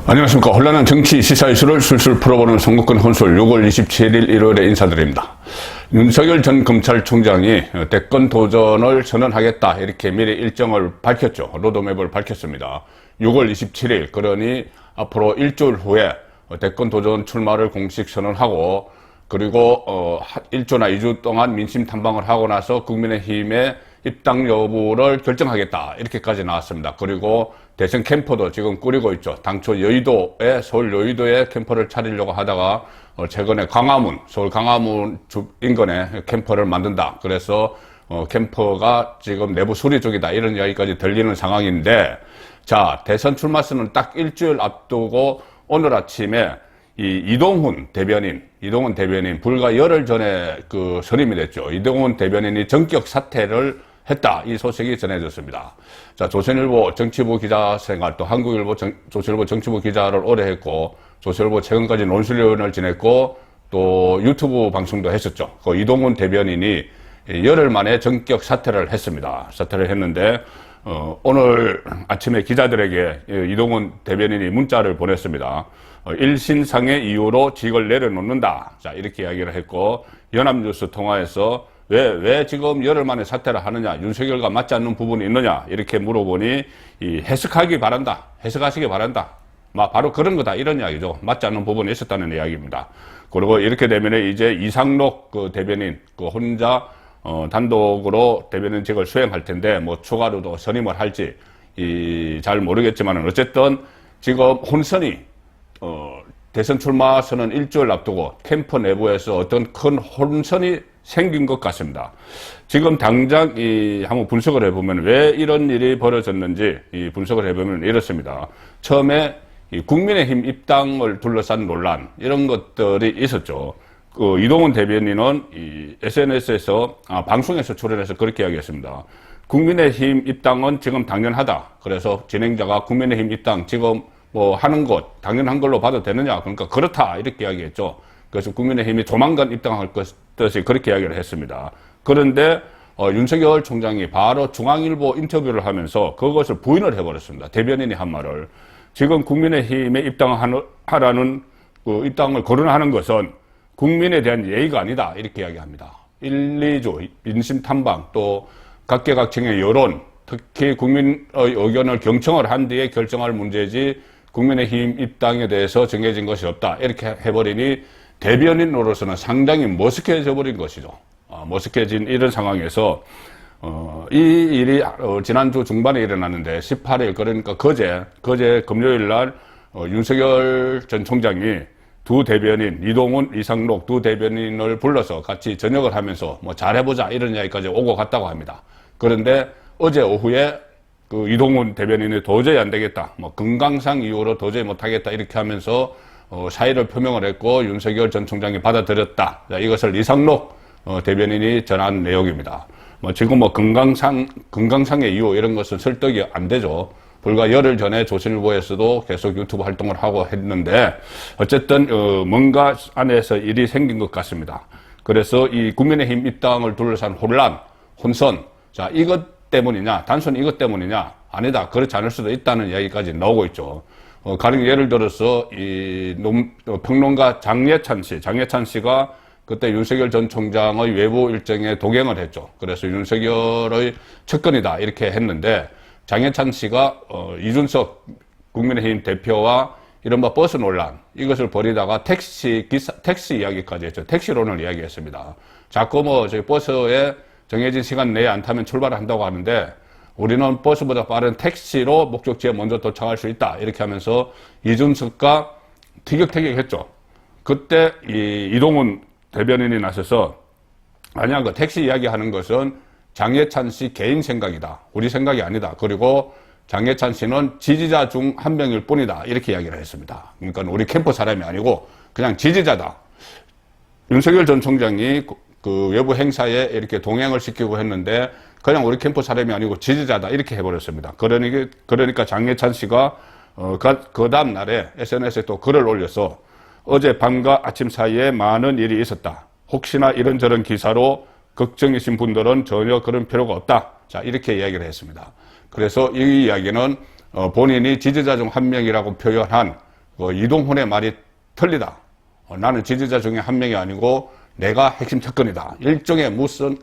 안녕하십니까. 혼란한 정치 시사 이슈를 술술 풀어보는 선거권 혼술 6월 27일 일요일에 인사드립니다. 윤석열 전 검찰총장이 대권 도전을 선언하겠다 이렇게 미리 일정을 밝혔죠. 로드맵을 밝혔습니다. 6월 27일 그러니 앞으로 일주일 후에 대권 도전 출마를 공식 선언하고 그리고 1주나 2주 동안 민심 탐방을 하고 나서 국민의힘의 입당 여부를 결정하겠다 이렇게까지 나왔습니다. 그리고 대선 캠프도 지금 꾸리고 있죠. 당초 서울 여의도에 캠프를 차리려고 하다가 최근에 서울 광화문 인근에 캠프를 만든다. 그래서 캠프가 지금 내부 수리 중이다 이런 이야기까지 들리는 상황인데, 자, 대선 출마선은 딱 일주일 앞두고 오늘 아침에 이동훈 대변인 불과 열흘 전에 선임이 됐죠. 이동훈 대변인이 전격 사퇴를 했다. 이 소식이 전해졌습니다. 자, 조선일보 정치부 기자 생활, 또 한국일보 조선일보 정치부 기자를 오래 했고, 조선일보 최근까지 논술위원을 지냈고, 또 유튜브 방송도 했었죠. 그 이동훈 대변인이 열흘 만에 전격 사퇴를 했습니다. 사퇴를 했는데, 오늘 아침에 기자들에게 이동훈 대변인이 문자를 보냈습니다. 일신상의 이유로 직을 내려놓는다. 자, 이렇게 이야기를 했고, 연합뉴스 통화에서 왜 지금 열흘 만에 사퇴를 하느냐, 윤석열과 맞지 않는 부분이 있느냐, 이렇게 물어보니, 해석하시기 바란다. 바로 그런 거다, 이런 이야기죠. 맞지 않는 부분이 있었다는 이야기입니다. 그리고 이렇게 되면 이제 이상록 대변인, 혼자, 단독으로 대변인직을 수행할 텐데, 추가로도 선임을 할지, 잘 모르겠지만, 어쨌든, 지금 혼선이, 대선 출마 선언 일주일 앞두고 캠프 내부에서 어떤 큰 혼선이 생긴 것 같습니다. 지금 당장 한번 분석을 해보면 왜 이런 일이 벌어졌는지 분석을 해보면 이렇습니다. 처음에 국민의힘 입당을 둘러싼 논란 이런 것들이 있었죠. 이동훈 대변인은 SNS에서 방송에서 출연해서 그렇게 이야기했습니다. 국민의힘 입당은 지금 당연하다. 그래서 진행자가 국민의힘 입당 지금 하는 것 당연한 걸로 봐도 되느냐, 그러니까 그렇다 이렇게 이야기했죠. 그래서 국민의힘이 조만간 입당할 것이 그렇게 이야기를 했습니다. 그런데 윤석열 총장이 바로 중앙일보 인터뷰를 하면서 그것을 부인을 해버렸습니다. 대변인이 한 말을. 지금 국민의힘에 입당하라는 입당을 거론하는 것은 국민에 대한 예의가 아니다 이렇게 이야기합니다. 1, 2주 민심 탐방 또 각계각층의 여론, 특히 국민의 의견을 경청을 한 뒤에 결정할 문제지 국민의힘 입당에 대해서 정해진 것이 없다 이렇게 해버리니 대변인으로서는 상당히 머쓱해져 버린 것이죠. 머쓱해진 이런 상황에서 이 일이 지난주 중반에 일어났는데 18일 그러니까 거제 금요일 날 윤석열 전 총장이 두 대변인 이동훈, 이상록 두 대변인을 불러서 같이 저녁을 하면서 잘해보자 이런 이야기까지 오고 갔다고 합니다. 그런데 어제 오후에 이동훈 대변인이 도저히 안 되겠다. 건강상 이유로 도저히 못하겠다. 이렇게 하면서, 사의를 표명을 했고, 윤석열 전 총장이 받아들였다. 자, 이것을 이상록, 대변인이 전한 내용입니다. 지금 건강상의 이유 이런 것은 설득이 안 되죠. 불과 열흘 전에 조선일보에서도 계속 유튜브 활동을 하고 했는데, 어쨌든, 뭔가 안에서 일이 생긴 것 같습니다. 그래서 이 국민의힘 입당을 둘러싼 혼선. 자, 단순히 이것 때문이냐? 아니다. 그렇지 않을 수도 있다는 이야기까지 나오고 있죠. 가령 예를 들어서 평론가 장예찬 씨가 그때 윤석열 전 총장의 외부 일정에 동행을 했죠. 그래서 윤석열의 측근이다 이렇게 했는데 장예찬 씨가 이준석 국민의힘 대표와 이른바 버스 논란 이것을 벌이다가 택시 이야기까지 했죠. 택시론을 이야기했습니다. 자꾸 저희 버스에 정해진 시간 내에 안 타면 출발을 한다고 하는데 우리는 버스보다 빠른 택시로 목적지에 먼저 도착할 수 있다. 이렇게 하면서 이준석과 티격태격했죠. 그때 이동훈 대변인이 나서서 아니야, 그 택시 이야기하는 것은 장예찬 씨 개인 생각이다. 우리 생각이 아니다. 그리고 장예찬 씨는 지지자 중 한 명일 뿐이다. 이렇게 이야기를 했습니다. 그러니까 우리 캠프 사람이 아니고 그냥 지지자다. 윤석열 전 총장이 외부 행사에 이렇게 동행을 시키고 했는데 그냥 우리 캠프 사람이 아니고 지지자다 이렇게 해버렸습니다. 그러니까 장예찬 씨가 그 다음 날에 SNS에 또 글을 올려서 어제 밤과 아침 사이에 많은 일이 있었다. 혹시나 이런저런 기사로 걱정이신 분들은 전혀 그런 필요가 없다. 자, 이렇게 이야기를 했습니다. 그래서 이 이야기는 본인이 지지자 중 한 명이라고 표현한 이동훈의 말이 틀리다. 나는 지지자 중에 한 명이 아니고 내가 핵심 특권이다. 일종의 무슨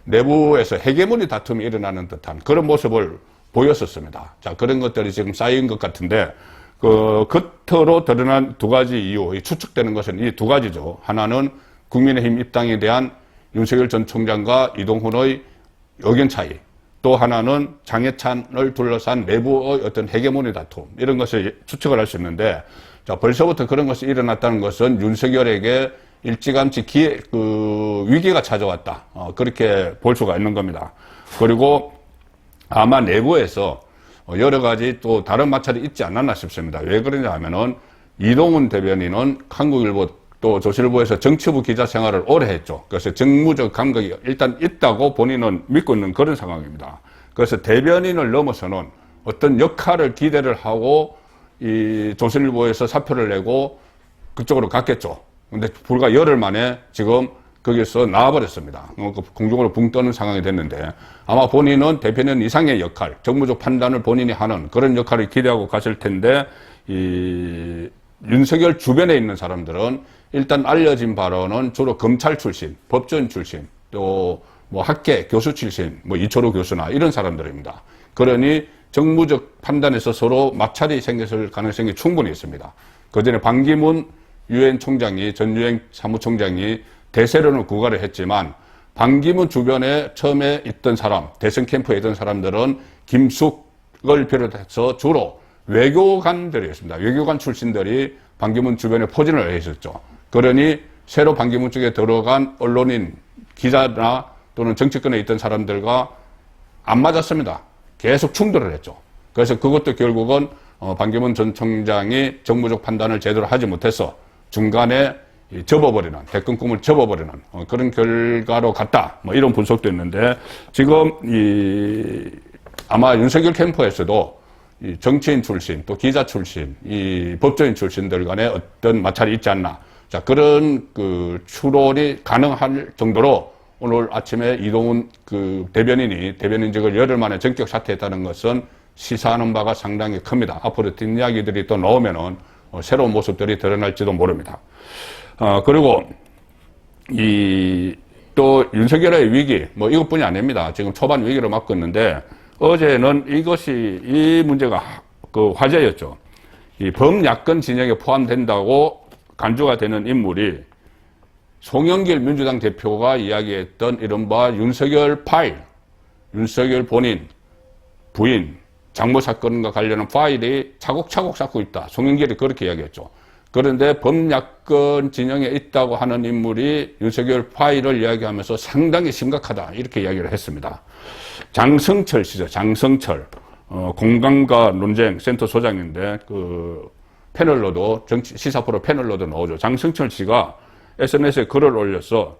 내부에서 헤게모니 다툼이 일어나는 듯한 그런 모습을 보였었습니다. 자, 그런 것들이 지금 쌓인 것 같은데 겉으로 드러난 두 가지 이유, 추측되는 것은 이 두 가지죠. 하나는 국민의힘 입당에 대한 윤석열 전 총장과 이동훈의 의견 차이, 또 하나는 장해찬을 둘러싼 내부의 어떤 헤게모니 다툼, 이런 것을 추측을 할 수 있는데, 자, 벌써부터 그런 것이 일어났다는 것은 윤석열에게 일찌감치 위기가 찾아왔다. 그렇게 볼 수가 있는 겁니다. 그리고 아마 내부에서 여러 가지 또 다른 마찰이 있지 않았나 싶습니다. 왜 그러냐 하면은 이동훈 대변인은 한국일보 또 조선일보에서 정치부 기자 생활을 오래 했죠. 그래서 정무적 감각이 일단 있다고 본인은 믿고 있는 그런 상황입니다. 그래서 대변인을 넘어서는 어떤 역할을 기대를 하고 이 조선일보에서 사표를 내고 그쪽으로 갔겠죠. 근데 불과 열흘 만에 지금 거기서 나와버렸습니다. 공중으로 붕 떠는 상황이 됐는데 아마 본인은 대변인 이상의 역할, 정무적 판단을 본인이 하는 그런 역할을 기대하고 갔을 텐데 이 윤석열 주변에 있는 사람들은 일단 알려진 바로는 주로 검찰 출신, 법조인 출신, 또 뭐 학계 교수 출신, 뭐 이철우 교수나 이런 사람들입니다. 그러니 정무적 판단에서 서로 마찰이 생겼을 가능성이 충분히 있습니다. 그전에 반기문 유엔 총장이, 전 유엔 사무총장이 대세론을 구가를 했지만 반기문 주변에 처음에 있던 사람, 대선 캠프에 있던 사람들은 김숙을 비롯해서 주로 외교관들이었습니다. 외교관 출신들이 반기문 주변에 포진을 했었죠. 그러니 새로 반기문 쪽에 들어간 언론인, 기자나 또는 정치권에 있던 사람들과 안 맞았습니다. 계속 충돌을 했죠. 그래서 그것도 결국은 반기문 전 총장이 정무적 판단을 제대로 하지 못해서 중간에 접어버리는, 대권 꿈을 접어버리는 그런 결과로 갔다. 뭐 이런 분석도 있는데 지금 아마 윤석열 캠프에서도 이 정치인 출신, 또 기자 출신, 이 법조인 출신들 간에 어떤 마찰이 있지 않나. 자, 그런 추론이 가능할 정도로 오늘 아침에 이동훈 대변인이 대변인직을 열흘 만에 전격 사퇴했다는 것은 시사하는 바가 상당히 큽니다. 앞으로 뒷이야기들이 또 나오면은 새로운 모습들이 드러날지도 모릅니다. 그리고 또 윤석열의 위기, 뭐 이것뿐이 아닙니다. 지금 초반 위기를 맞고 있는데 어제는 이 문제가 화제였죠. 이 범야권 진영에 포함된다고 간주가 되는 인물이 송영길 민주당 대표가 이야기했던 이른바 윤석열 파일, 윤석열 본인, 부인, 장모 사건과 관련한 파일이 차곡차곡 쌓고 있다. 송영길이 그렇게 이야기했죠. 그런데 범야권 진영에 있다고 하는 인물이 윤석열 파일을 이야기하면서 상당히 심각하다. 이렇게 이야기를 했습니다. 장성철 씨죠. 장성철. 공감과 논쟁 센터 소장인데, 패널로도, 시사 프로 패널로도 나오죠. 장성철 씨가 SNS에 글을 올려서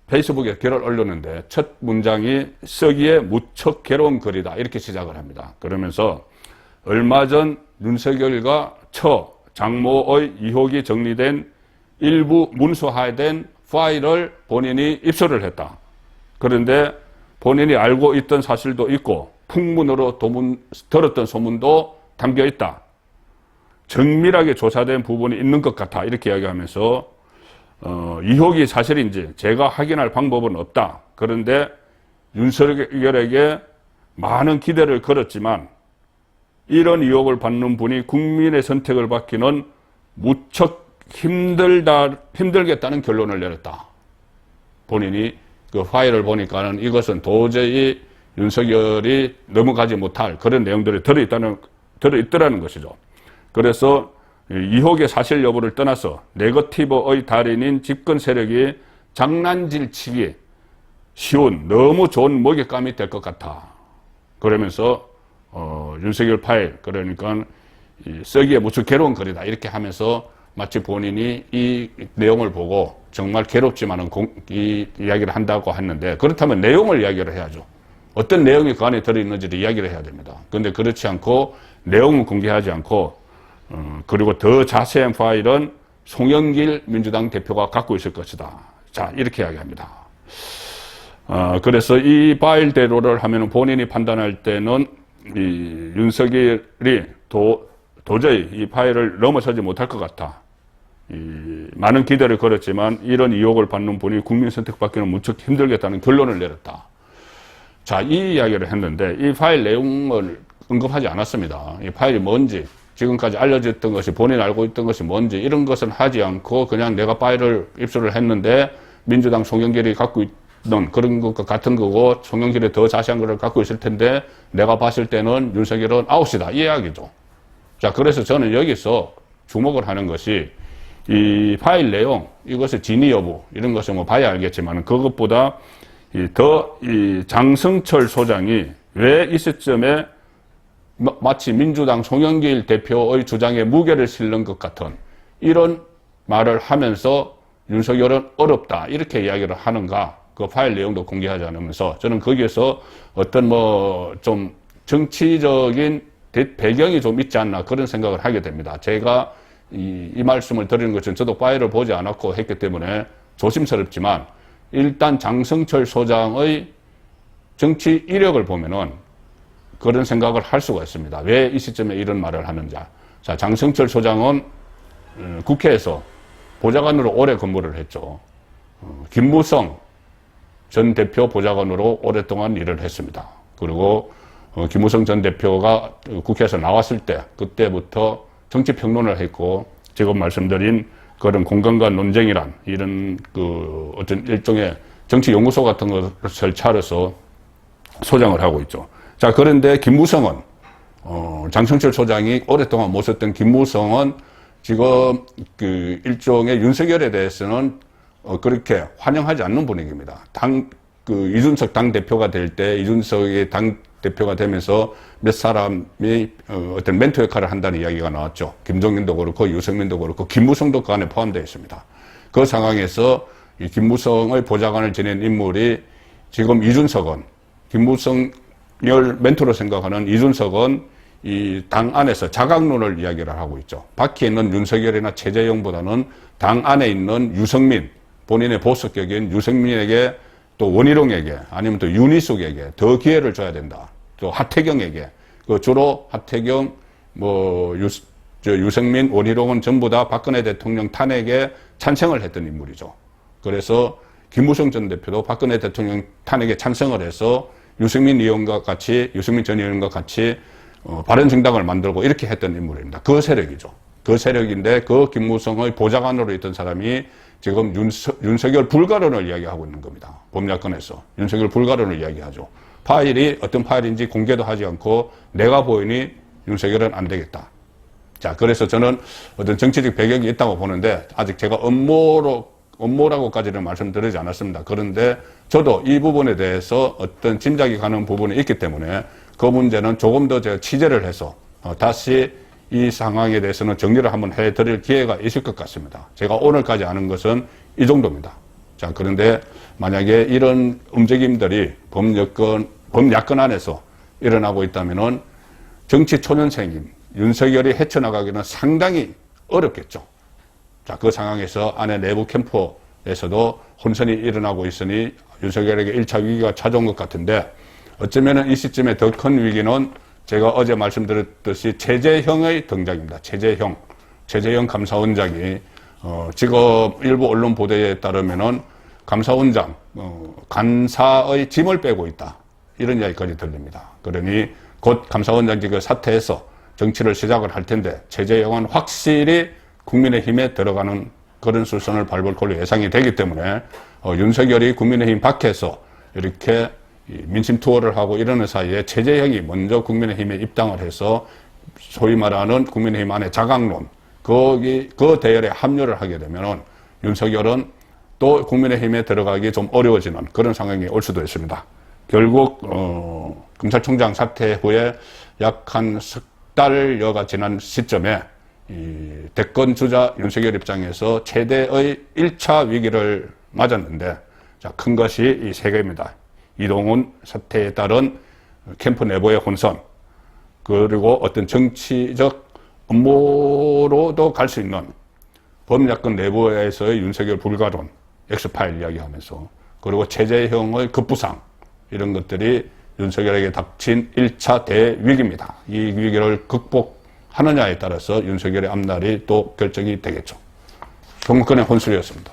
페이스북에 글을 올렸는데 첫 문장이 쓰기에 무척 괴로운 글이다. 이렇게 시작을 합니다. 그러면서 얼마 전 윤석열과 장모의 의혹이 정리된 일부 문서화된 파일을 본인이 입수를 했다. 그런데 본인이 알고 있던 사실도 있고 풍문으로 들었던 소문도 담겨 있다. 정밀하게 조사된 부분이 있는 것 같아. 이렇게 이야기하면서 의혹이 사실인지 제가 확인할 방법은 없다. 그런데 윤석열에게 많은 기대를 걸었지만 이런 의혹을 받는 분이 국민의 선택을 받기는 무척 힘들겠다는 결론을 내렸다. 본인이 그 파일을 보니까는 이것은 도저히 윤석열이 넘어가지 못할 그런 내용들이 들어있더라는 것이죠. 그래서 의혹의 사실 여부를 떠나서 네거티브의 달인인 집권 세력이 장난질 치기 쉬운 너무 좋은 먹잇감이 될 것 같아. 그러면서 윤석열 파일, 그러니까 쓰기에 무척 괴로운 글이다. 이렇게 하면서 마치 본인이 이 내용을 보고 정말 괴롭지만은 이 이야기를 한다고 했는데, 그렇다면 내용을 이야기를 해야죠. 어떤 내용이 그 안에 들어있는지를 이야기를 해야 됩니다. 그런데 그렇지 않고 내용은 공개하지 않고 그리고 더 자세한 파일은 송영길 민주당 대표가 갖고 있을 것이다. 자, 이렇게 이야기합니다. 그래서 이 파일대로를 하면 본인이 판단할 때는 이 윤석열이 도저히 이 파일을 넘어서지 못할 것 같다. 많은 기대를 걸었지만 이런 유혹을 받는 분이 국민 선택받기는 무척 힘들겠다는 결론을 내렸다. 자, 이 이야기를 했는데 이 파일 내용을 언급하지 않았습니다. 이 파일이 뭔지, 지금까지 알려졌던 것이, 본인이 알고 있던 것이 뭔지 이런 것은 하지 않고 그냥 내가 파일을 입수를 했는데 민주당 송영길이 갖고 있는 그런 것과 같은 거고 송영길이 더 자세한 것을 갖고 있을 텐데 내가 봤을 때는 윤석열은 아웃이다. 이 이야기죠. 자, 그래서 저는 여기서 주목을 하는 것이 이 파일 내용, 이것의 진위 여부, 이런 것을 뭐 봐야 알겠지만, 그것보다 이 장성철 소장이 왜 이 시점에 마치 민주당 송영길 대표의 주장에 무게를 실는 것 같은 이런 말을 하면서 윤석열은 어렵다. 이렇게 이야기를 하는가. 그 파일 내용도 공개하지 않으면서 저는 거기에서 어떤 뭐 좀 정치적인 배경이 좀 있지 않나 그런 생각을 하게 됩니다. 제가 이 말씀을 드리는 것은 저도 파일을 보지 않았고 했기 때문에 조심스럽지만 일단 장성철 소장의 정치 이력을 보면은 그런 생각을 할 수가 있습니다. 왜 이 시점에 이런 말을 하는지. 자, 장성철 소장은 국회에서 보좌관으로 오래 근무를 했죠. 김무성 전 대표 보좌관으로 오랫동안 일을 했습니다. 그리고 김무성 전 대표가 국회에서 나왔을 때 그때부터 정치 평론을 했고 지금 말씀드린 그런 공간과 논쟁이란 이런 그 어떤 일종의 정치 연구소 같은 것을 차려서 소장을 하고 있죠. 자, 그런데 김무성은 장성철 소장이 오랫동안 모셨던 김무성은 지금 그 일종의 윤석열에 대해서는 그렇게 환영하지 않는 분위기입니다. 이준석 당 대표가 될 때 이준석이 당 대표가 되면서 몇 사람이 어떤 멘토 역할을 한다는 이야기가 나왔죠. 김종인도 그렇고 유승민도 그렇고 김무성도 그 안에 포함되어 있습니다. 그 상황에서 이 김무성의 보좌관을 지낸 인물이 지금 이준석은 김무성을 멘토로 생각하는 이준석은 이 당 안에서 자각론을 이야기를 하고 있죠. 밖에 있는 윤석열이나 최재형보다는 당 안에 있는 유승민, 본인의 보수격인 유승민에게 또 원희룡에게 아니면 또 윤희숙에게 더 기회를 줘야 된다. 또 하태경에게 주로 하태경, 유승민, 원희룡은 전부 다 박근혜 대통령 탄핵에 찬성을 했던 인물이죠. 그래서 김무성 전 대표도 박근혜 대통령 탄핵에 찬성을 해서 유승민 전 의원과 같이 바른정당을 만들고 이렇게 했던 인물입니다. 그 세력이죠. 그 세력인데 그 김무성의 보좌관으로 있던 사람이 지금 윤석열 불가론을 이야기하고 있는 겁니다. 법야권에서 윤석열 불가론을 이야기하죠. 파일이 어떤 파일인지 공개도 하지 않고 내가 보이니 윤석열은 안 되겠다. 자, 그래서 저는 어떤 정치적 배경이 있다고 보는데 아직 제가 업무라고까지는 말씀드리지 않았습니다. 그런데 저도 이 부분에 대해서 어떤 짐작이 가는 부분이 있기 때문에 그 문제는 조금 더 제가 취재를 해서 다시 이 상황에 대해서는 정리를 한번 해드릴 기회가 있을 것 같습니다. 제가 오늘까지 아는 것은 이 정도입니다. 자, 그런데 만약에 이런 움직임들이 범야권 안에서 일어나고 있다면은 정치 초년생인 윤석열이 헤쳐나가기는 상당히 어렵겠죠. 자, 그 상황에서 안에 내부 캠프에서도 혼선이 일어나고 있으니 윤석열에게 1차 위기가 찾아온 것 같은데 어쩌면은 이 시점에 더 큰 위기는 제가 어제 말씀드렸듯이 최재형의 등장입니다. 최재형 감사원장이 지금 일부 언론 보도에 따르면은 감사원장 간사의 짐을 빼고 있다 이런 이야기까지 들립니다. 그러니 곧 감사원장직을 사퇴해서 정치를 시작을 할 텐데 최재형은 확실히 국민의힘에 들어가는 그런 술선을 밟을 걸로 예상이 되기 때문에 윤석열이 국민의힘 밖에서 이렇게 민심 투어를 하고 이러는 사이에 최재형이 먼저 국민의힘에 입당을 해서 소위 말하는 국민의힘 안에 자강론 그 대열에 합류를 하게 되면은 윤석열은 또 국민의힘에 들어가기 좀 어려워지는 그런 상황이 올 수도 있습니다. 결국 검찰총장 사퇴 후에 약 한 석 달여가 지난 시점에 이 대권 주자 윤석열 입장에서 최대의 1차 위기를 맞았는데 자, 큰 것이 이 세 개입니다. 이동훈 사태에 따른 캠프 내부의 혼선, 그리고 어떤 정치적 업무로도 갈 수 있는 범야권 내부에서의 윤석열 불가론, 엑스파일 이야기하면서, 그리고 최재형의 급부상, 이런 것들이 윤석열에게 닥친 1차 대위기입니다. 이 위기를 극복하기 하느냐에 따라서 윤석열의 앞날이 또 결정이 되겠죠. 정권의 혼술이었습니다.